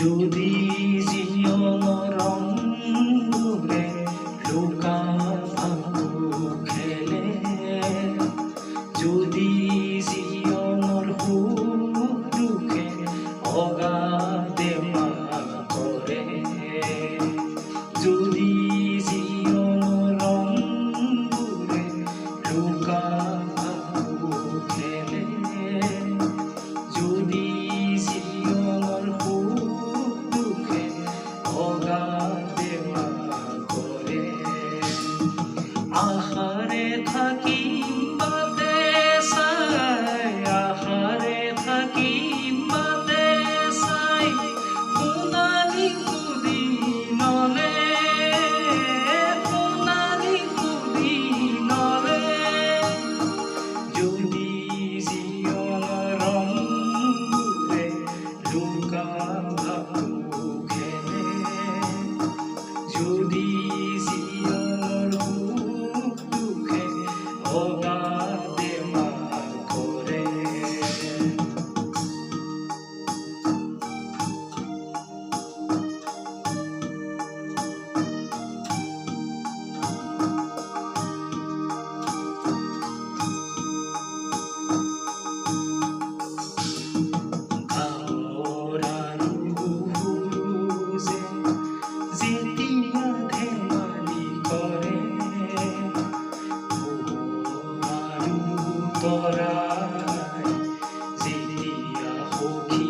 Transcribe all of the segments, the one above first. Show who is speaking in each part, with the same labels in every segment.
Speaker 1: যদি জীৱনৰ ৰংবোৰে লুকা ভাকু খেলে, যদি জীৱনৰ সুখ দুখে অগাধে মাৰ কৰে, যদি জীৱনৰ ৰংবোৰে লুকা ভাকু খেলে, যদি জীৱনৰ সুখ দুখে অগাধে মাৰ কৰে, আশাৰে থাকিম বাটে চাই, আশাৰে থাকিম বাটে চাই, সোণালী সুদিনলে, সোণালী সুদিনলে, যদি জীৱনৰ ৰংবোৰে লুকা ভাকু খেলে, যদি জীৱনৰ সুখ দুখে অগাধে মাৰ কৰে। গাঁৱৰ আৰু সুৰুজে যেতিয়া ধেমালি কৰে, আৰু তৰাই যেতিয়া সখী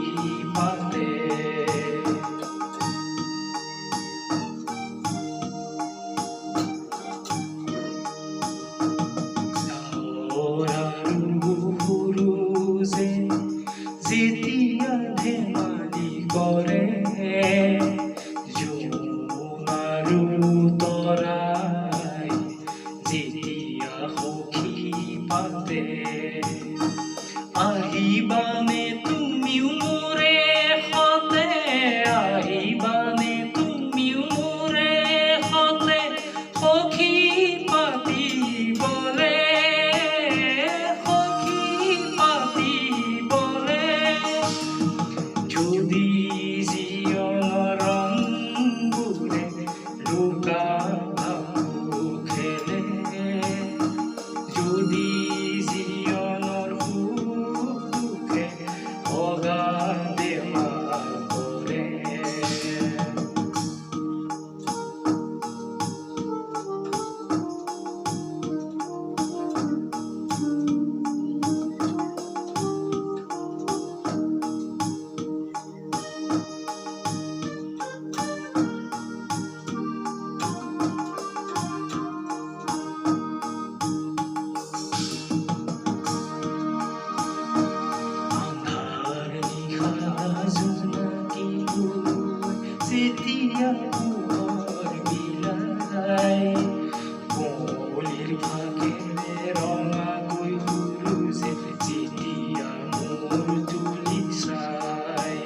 Speaker 1: পাতে, গাঁৱৰ আৰু সুৰুজে যেতিয়া ধেমালি কৰে, আৰু তৰাই যেতিয়া সখী পাতে, আহিবানে তুমিও মোৰে সতে, আহিবানে তুমিও মোৰে সতে, সখী পাতিবলে, সখী পাতিবলে, যদি জীৱনৰ ৰংবোৰে লুকা ভাকু খেলে, যদি জীৱনৰ সুখ দুখে অগাধে মাৰ কৰে। জোনাকী যেতিয়া পোহৰ বিলায়, কুঁৱলীৰ ফাকেৰে ৰঙাকৈ সুৰুজে যেতিয়া মোৰ তুলি চায়,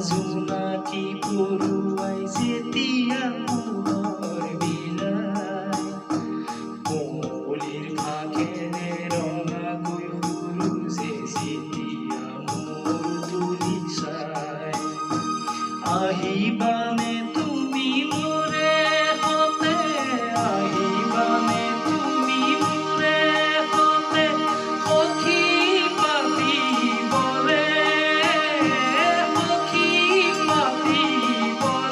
Speaker 1: জোনাকী পৰুৱাই যেতিয়া পোহৰ বিলায়, কুঁৱলীৰ ফাকেৰে ৰঙাকৈ সুৰুজে যেতিয়া মোৰ তুলি চায়, আহিবানে তুমি মোৰে সতে, আহিবানে তুমি মোৰে সতে, সখী পাতিবলে, সখী পাতিবলে,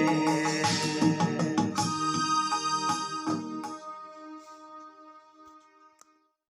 Speaker 1: হে